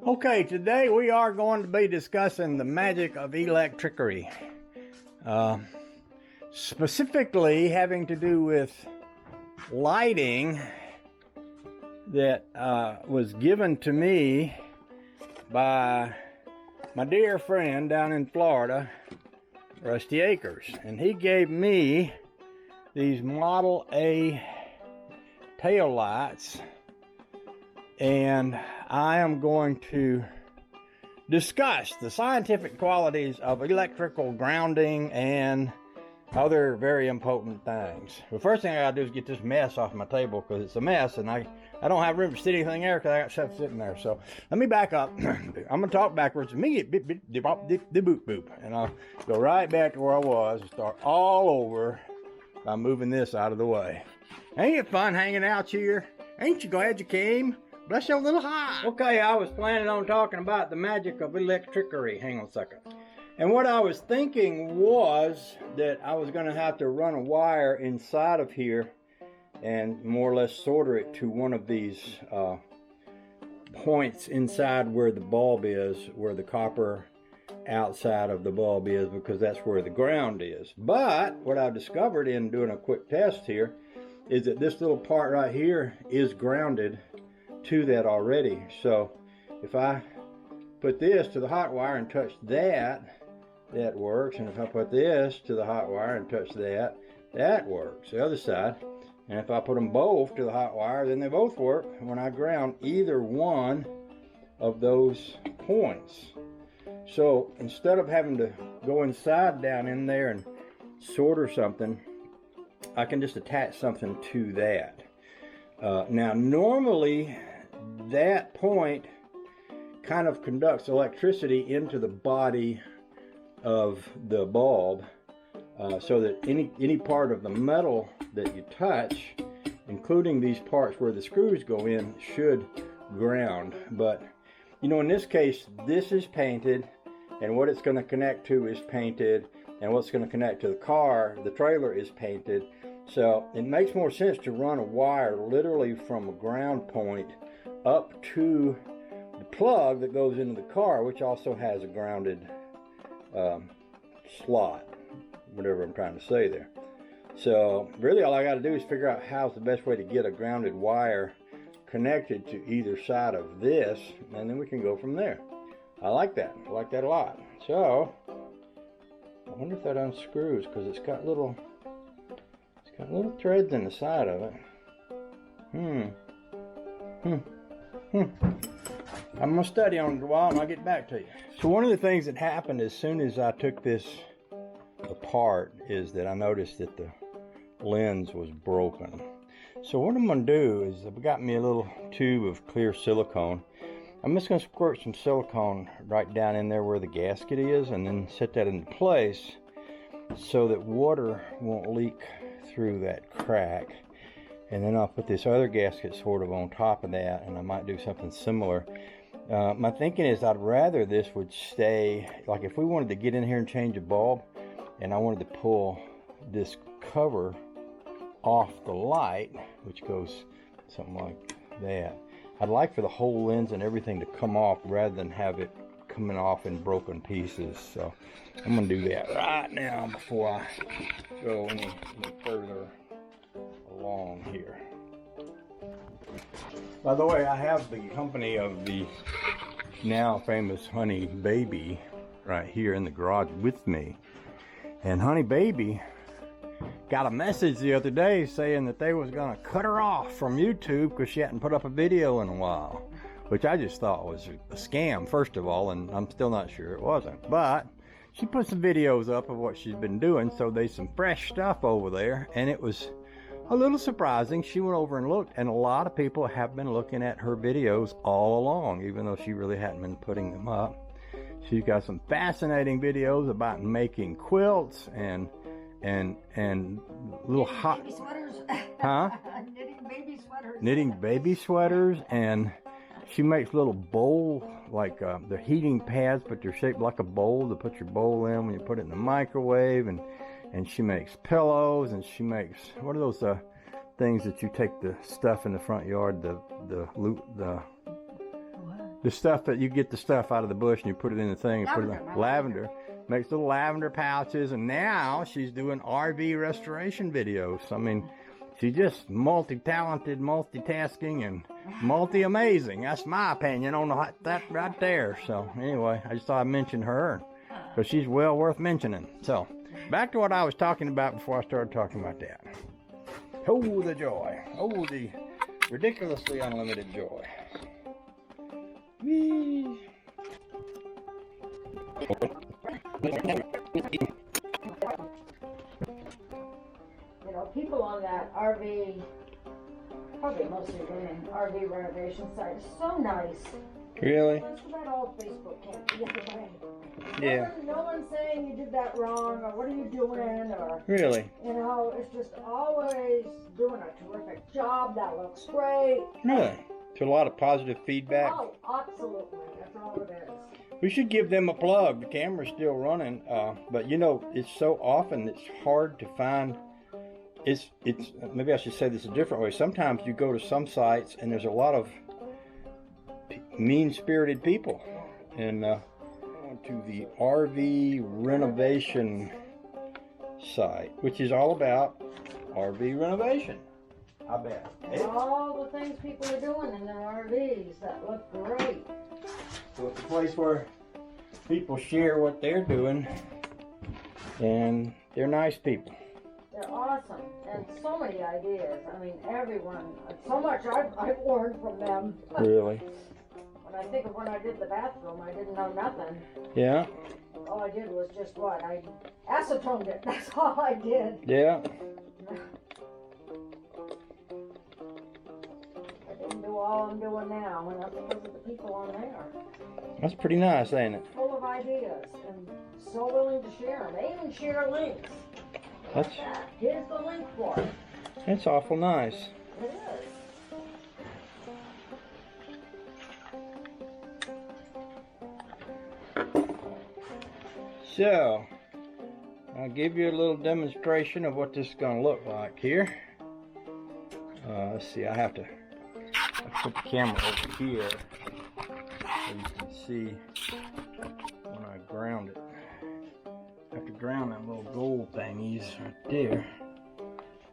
Okay, today we are going to be discussing the magic of electricery. Specifically having to do with lighting that was given to me by my dear friend down in Florida, Rusty Acres. And he gave me these Model A tail lights, and I am going to discuss the scientific qualities of electrical grounding and other very important things. The first thing I gotta do is get this mess off my table, because it's a mess and I don't have room to sit anything there because I got stuff sitting there. So let me back up. I'm gonna talk backwards. Let me get boop boop, and I'll go right back to where I was and start all over by moving this out of the way. Ain't it fun hanging out here? Ain't you glad you came? Bless your little heart. Okay, I was planning on talking about the magic of electricery. Hang on a second. And what I was thinking was that I was going to have to run a wire inside of here and more or less solder it to one of these points inside where the bulb is, where the copper outside of the bulb is, because that's where the ground is. But what I've discovered in doing a quick test here is that this little part right here is grounded to that already. So if I put this to the hot wire and touch that, that works. And if I put this to the hot wire and touch that, that works. The other side. And if I put them both to the hot wire, then they both work when I ground either one of those points. So instead of having to go inside down in there and solder something, I can just attach something to that. Now normally that point kind of conducts electricity into the body of the bulb, so that any part of the metal that you touch, including these parts where the screws go in, should ground. But you know, in this case, this is painted, and what it's going to connect to is painted, and what's going to connect to the car, the trailer, is painted. So it makes more sense to run a wire literally from a ground point up to the plug that goes into the car, which also has a grounded slot, whatever I'm trying to say there. So really all I got to do is figure out how's the best way to get a grounded wire connected to either side of this, and then we can go from there. I like that. I like that a lot. So I wonder if that unscrews, because it's got little threads in the side of it. I'm going to study on it a while and I'll get back to you. So one of the things that happened as soon as I took this apart is that I noticed that the lens was broken. So what I'm going to do is, I've got me a little tube of clear silicone. I'm just going to squirt some silicone right down in there where the gasket is, and then set that into place so that water won't leak through that crack. And then I'll put this other gasket sort of on top of that, and I might do something similar. My thinking is I'd rather this would stay, like if we wanted to get in here and change a bulb, and I wanted to pull this cover off the light, which goes something like that, I'd like for the whole lens and everything to come off rather than have it coming off in broken pieces. So I'm going to do that right now before I go any further along here. By the way, I have the company of the now famous Honey Baby right here in the garage with me. And Honey Baby got a message the other day saying that they was going to cut her off from YouTube because she hadn't put up a video in a while, which I just thought was a scam, first of all, and I'm still not sure it wasn't. But she put some videos up of what she's been doing, so there's some fresh stuff over there, and it was a little surprising. She went over and looked, and a lot of people have been looking at her videos all along, even though she really hadn't been putting them up. She's got some fascinating videos about making quilts and little hot baby sweaters. Knitting baby sweaters. Knitting baby sweaters, and she makes little bowl, like they're heating pads, but they're shaped like a bowl to put your bowl in when you put it in the microwave. And she makes pillows, and she makes, what are those things that you take the stuff in the front yard, the The stuff that you get the stuff out of the bush and you put it in the thing and put it in lavender. Makes little lavender pouches, and now she's doing RV restoration videos. I mean, she's just multi-talented, multitasking, and multi-amazing. That's my opinion on that right there. So anyway, I just thought I'd mention her because she's well worth mentioning. So back to what I was talking about before I started talking about that. Oh, the joy. Oh, the ridiculously unlimited joy. Whee. You know, people on that RV, probably mostly women, RV renovation site is so nice. Really? That's too bad all Facebook can't get away. Yeah. No one's saying you did that wrong, or what are you doing, or... Really? You know, it's just always doing a terrific job, that looks great. Really? So a lot of positive feedback? Oh, absolutely. That's all it is. We should give them a plug. The camera's still running, but you know, it's so often it's hard to find. It's maybe I should say this a different way. Sometimes you go to some sites and there's a lot of mean-spirited people. And to the RV renovation site, which is all about RV renovation. I bet. And all the things people are doing in their RVs that look great. So it's a place where people share what they're doing, and they're nice people. They're awesome, and so many ideas. I mean, everyone, so much I've learned from them. Really? When I think of when I did the bathroom, I didn't know nothing. Yeah? All I did was just what? I acetoned it. That's all I did. Yeah. I didn't do all I'm doing now, and that's because of the people on there. That's pretty nice, ain't it? Full of ideas, and so willing to share them. They even share links. That's Here's the link for it. That's awful nice. It is. So, I'll give you a little demonstration of what this is going to look like here. Let's see, I put the camera over here so you can see when I ground it. I have to ground them little gold thingies right there.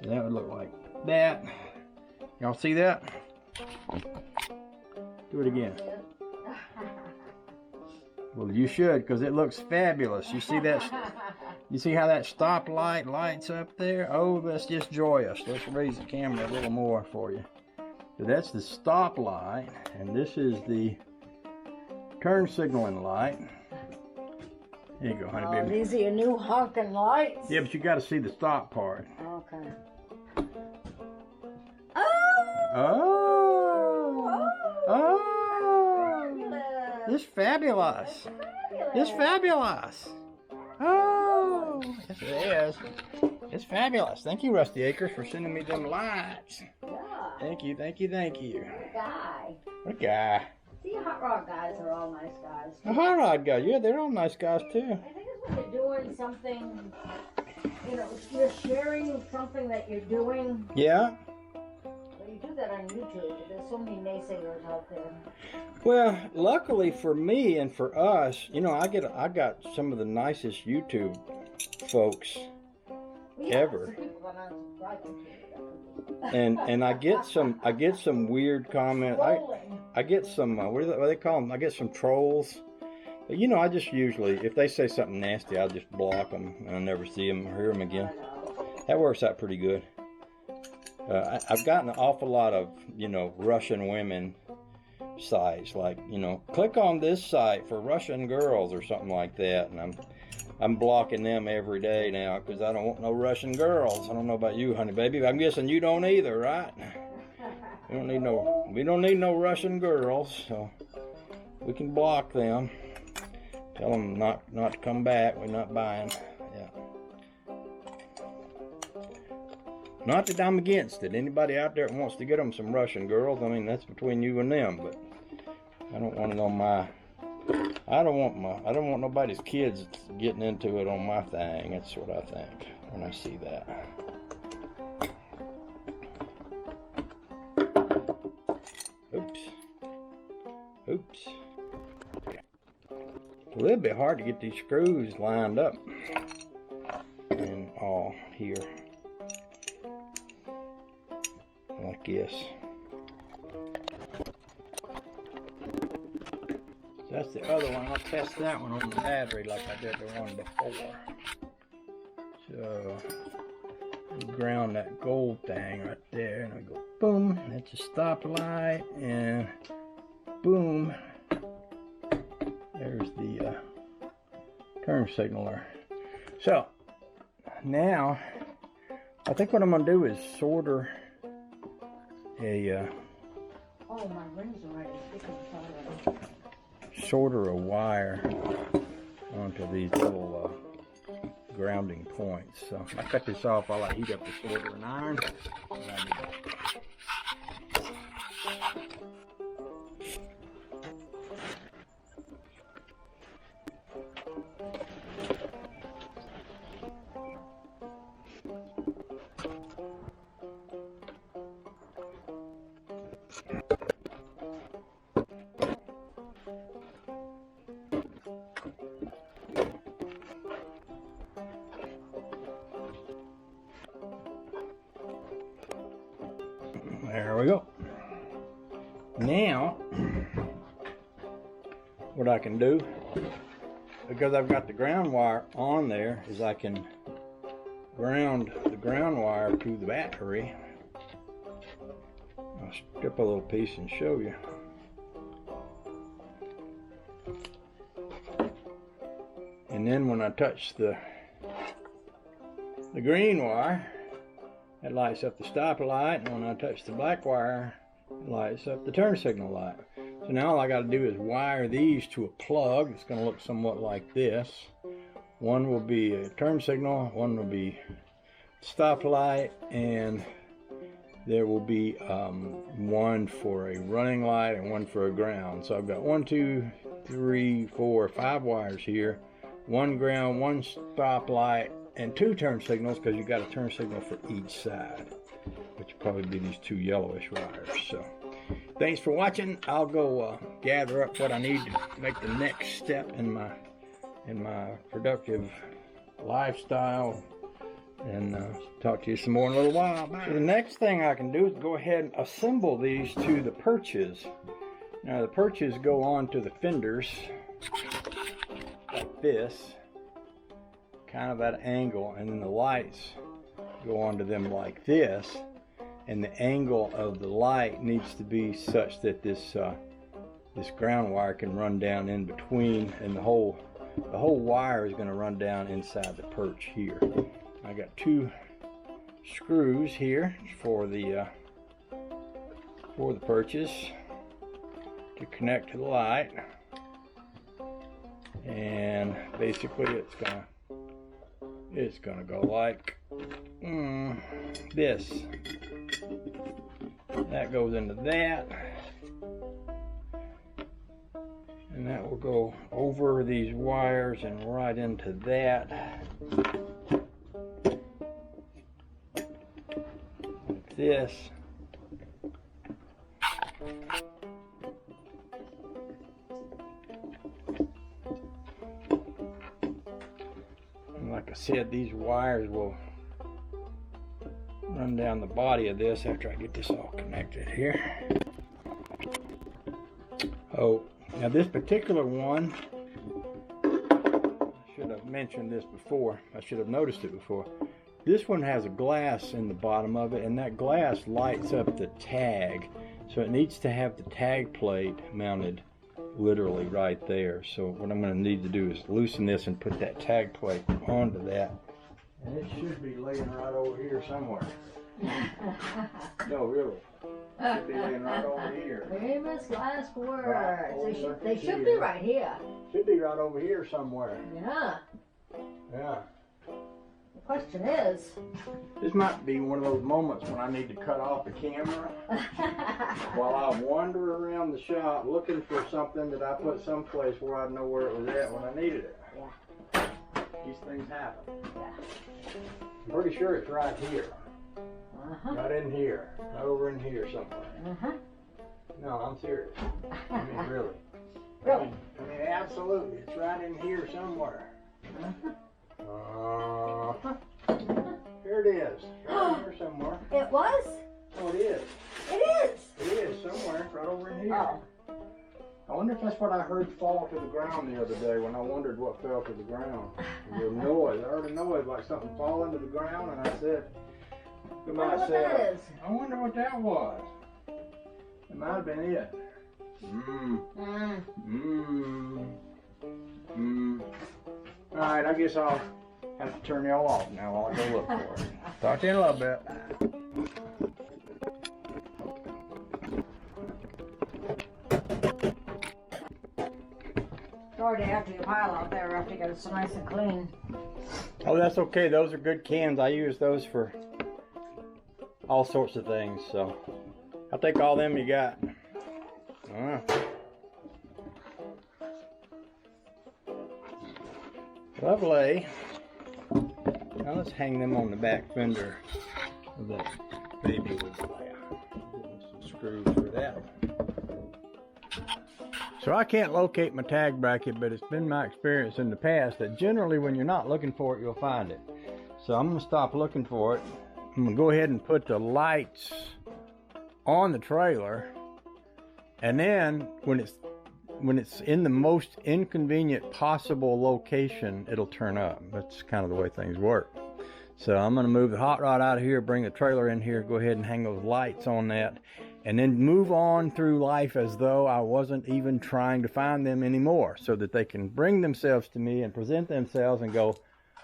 And that would look like that. Y'all see that? Do it again. Well, you should, because it looks fabulous. You see that? You see how that stoplight lights up there? Oh, that's just joyous. Let's raise the camera a little more for you. So that's the stoplight, and this is the turn signaling light. There you go, honey baby. These are your new honking lights? Yeah, but you got to see the stop part. Okay. It's fabulous. It's fabulous. Oh, yes it is. It's fabulous. Thank you, Rusty Acres, for sending me them lights. Yeah. Thank you, thank you, thank you. What a guy. What a guy. See, hot rod guys are all nice guys. The hot rod guy, yeah, they're all nice guys too. I think it's when you're doing something, you know, you're sharing something that you're doing. Yeah. Well, you do that on YouTube. There's so many naysayers out there. Well, luckily for me and for us, you know, I got some of the nicest YouTube folks ever. And I get some weird comments. I get some what do they call them? I get some trolls. But you know, I just usually, if they say something nasty, I'll just block them and I'll never see them or hear them again. That works out pretty good. I've gotten an awful lot of, you know, Russian women sites, like, you know, click on this site for Russian girls or something like that, and I'm blocking them every day now because I don't want no Russian girls. I don't know about you, honey baby, but I'm guessing you don't either, right? We don't need no Russian girls, so we can block them. Tell them not to come back. We're not buying. Yeah. Not that I'm against it. Anybody out there that wants to get them some Russian girls, I mean, that's between you and them, but I don't want it on my, I don't want nobody's kids getting into it on my thing. That's what I think when I see that. Oops. Oops. It's a little bit hard to get these screws lined up and all here like this. So that's the other one. I'll test that one on the battery like I did the one before. So we ground that gold thing right there, and I go boom. That's a stoplight, and boom. There's the turn signaler. So now I think what I'm gonna do is solder a oh, my rings are already sticking to solder a wire onto these little grounding points. So I cut this off while I heat up the soldering iron. There we go. Now, what I can do, because I've got the ground wire on there, is I can ground the ground wire to the battery. I'll strip a little piece and show you. And then when I touch the green wire, it lights up the stop light, and when I touch the black wire, it lights up the turn signal light. So now all I got to do is wire these to a plug. It's going to look somewhat like this. One will be a turn signal, one will be stop light, and there will be one for a running light and one for a ground. So I've got 1, 2, 3, 4, 5 wires here. One ground, one stop light, and 2 turn signals, because you got a turn signal for each side, which will probably be these 2 yellowish wires. So thanks for watching. I'll go gather up what I need to make the next step in my productive lifestyle, and talk to you some more in a little while. Bye. So the next thing I can do is go ahead and assemble these to the perches. Now the perches go onto the fenders like this, kind of at an angle, and then the lights go onto them like this, and the angle of the light needs to be such that this ground wire can run down in between, and the whole wire is going to run down inside the perch here. I got 2 screws here for the perches to connect to the light, and basically it's gonna go like this. That goes into that, and that will go over these wires and right into that, like this. Like I said, these wires will run down the body of this after I get this all connected here. Oh, now this particular one, I should have mentioned this before. I should have noticed it before. This one has a glass in the bottom of it, and that glass lights up the tag. So it needs to have the tag plate mounted literally right there. So what I'm going to need to do is loosen this and put that tag plate onto that, and it should be laying right over here somewhere. No, really, it should be laying right over here. Famous last words. Right. They should be right here. Should be right over here somewhere. Yeah. Yeah. The question is, this might be one of those moments when I need to cut off the camera while I wander around the shop looking for something that I put someplace where I know where it was at when I needed it. Yeah. These things happen. Yeah. I'm pretty sure it's right here. Not in here. Not over in here somewhere. No, I'm serious. I mean, really. absolutely. It's right in here somewhere. Here it is. Right in here somewhere. It was? Oh, it is. It is. It is somewhere right over in here. Oh. I wonder if that's what I heard fall to the ground the other day when I wondered what fell to the ground. There was a noise. I heard a noise like something falling to the ground, and I said to myself, what that is. I wonder what that was. It might have been it. All right, I guess I'll have to turn y'all off now while I go look for it. Talk to you in a little bit. Sorry to have your pile out there after you get it so nice and clean. Oh, that's okay. Those are good cans. I use those for all sorts of things. So I'll take all them you got. Lovely. Now let's hang them on the back fender of that baby wood player. Some screws for that one. So I can't locate my tag bracket, but it's been my experience in the past that generally when you're not looking for it, you'll find it. So I'm going to stop looking for it. I'm going to go ahead and put the lights on the trailer, and then when it's in the most inconvenient possible location, it'll turn up. That's kind of the way things work. So I'm going to move the hot rod out of here, bring the trailer in here, go ahead and hang those lights on that, and then move on through life as though I wasn't even trying to find them anymore, so that they can bring themselves to me and present themselves and go,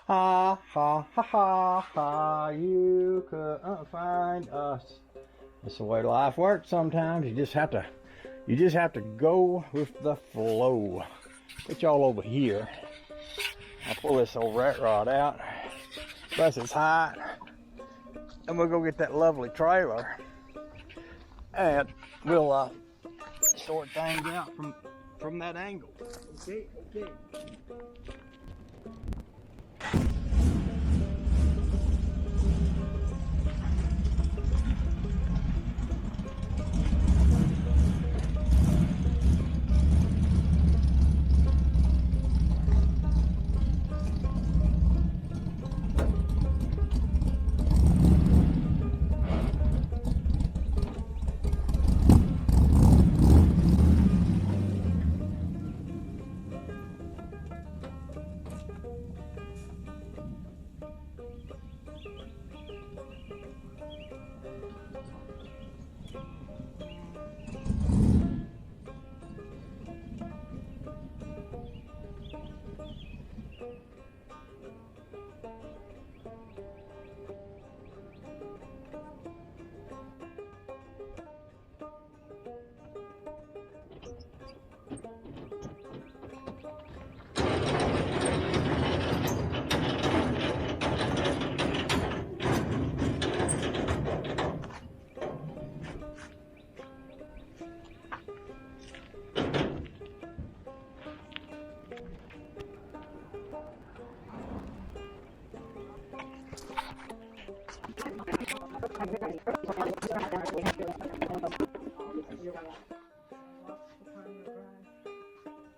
ha, ha, ha, ha, ha, you couldn't find us. That's the way life works sometimes. You just have to go with the flow. Get y'all over here. I'll pull this old rat rod out. Plus it's hot. And we'll go get that lovely trailer. And we'll sort things out from that angle. Okay.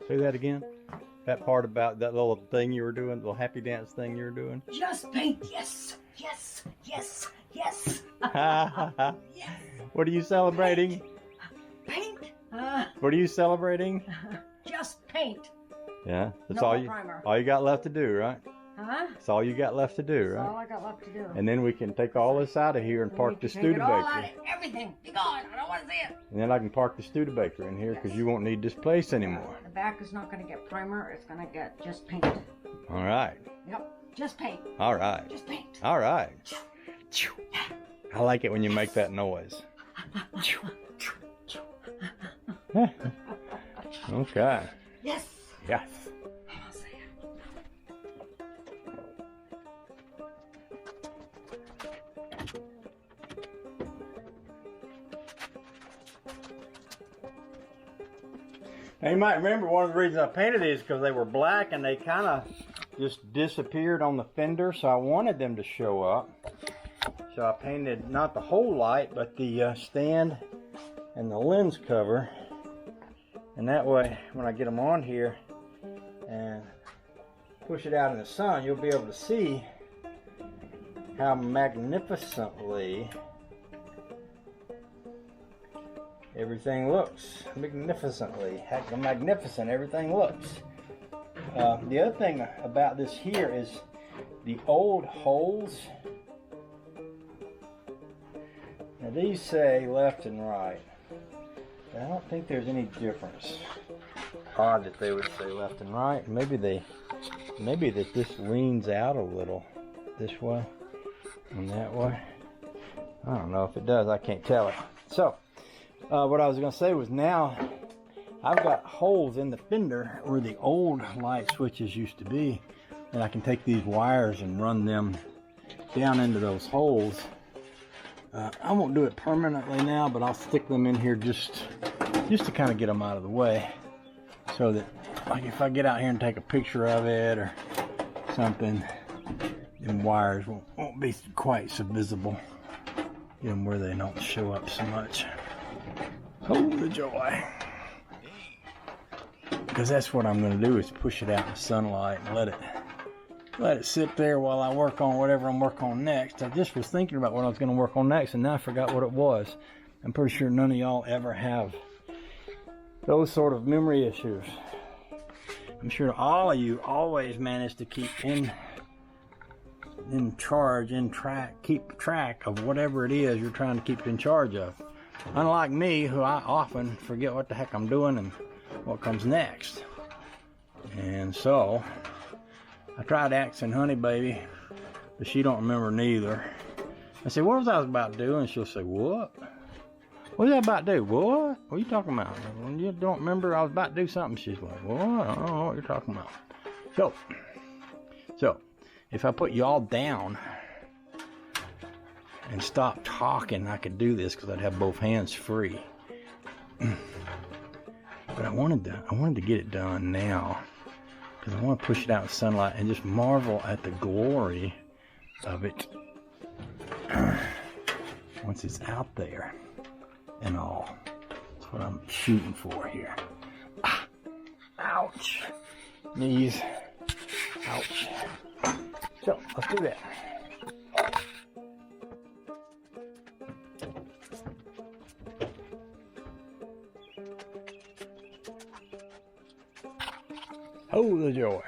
Say that again. That part about that little thing you were doing, the little happy dance thing you were doing. Just paint, yes, yes, yes, yes. Yes. What are you celebrating? Paint. What are you celebrating? Just paint. Yeah, that's No all you primer. all you got left to do, right? Huh? That's all you got left to do, That's all right? I got left to do. And then we can take all this out of here and park the Take it all out Studebaker. of everything. Be gone. I don't want to see it. And then I can park the Studebaker in here because you won't need this place anymore. The back is not going to get primer. It's going to get just paint. All right. Yep. Just paint. All right. Just paint. All right. I like it when you make that noise. Okay. Yes. Yes. I'll see it. Now you might remember one of the reasons I painted these because they were black and they kind of just disappeared on the fender, so I wanted them to show up. So I painted not the whole light, but the stand and the lens cover. And that way, when I get them on here, and push it out in the sun, you'll be able to see how magnificently everything looks. Magnificent everything looks. The other thing about this here is the old holes. Now these say left and right, but I don't think there's any difference. Odd that they would say left and right. Maybe that this leans out a little this way and that way. I don't know if it does. I can't tell it. So what I was going to say was, now I've got holes in the fender where the old light switches used to be, and I can take these wires and run them down into those holes. I won't do it permanently now, but I'll stick them in here just to kind of get them out of the way, so that, like, if I get out here and take a picture of it or something, them wires won't be quite so visible. Get them where they don't show up so much. Oh, the joy. Because that's what I'm going to do, is push it out in the sunlight and let it sit there while I work on whatever I'm working on next. I just was thinking about what I was going to work on next, and now I forgot what it was. I'm pretty sure none of y'all ever have those sort of memory issues. I'm sure all of you always manage to keep keep track of whatever it is you're trying to keep in charge of. Unlike me, who I often forget what the heck I'm doing and what comes next. And so I tried asking Honey Baby, but she don't remember neither. I said, what was I about to do? And she'll say, what? What was I about to do? What? What are you talking about? When you don't remember I was about to do something, she's like, what? I don't know what you're talking about. So if I put y'all down and stop talking, I could do this because I'd have both hands free. But I wanted to get it done now, because I want to push it out in sunlight and just marvel at the glory of it once it's out there and all. That's what I'm shooting for here. Ouch. Knees. Ouch. So, let's do that. Oh, the joy.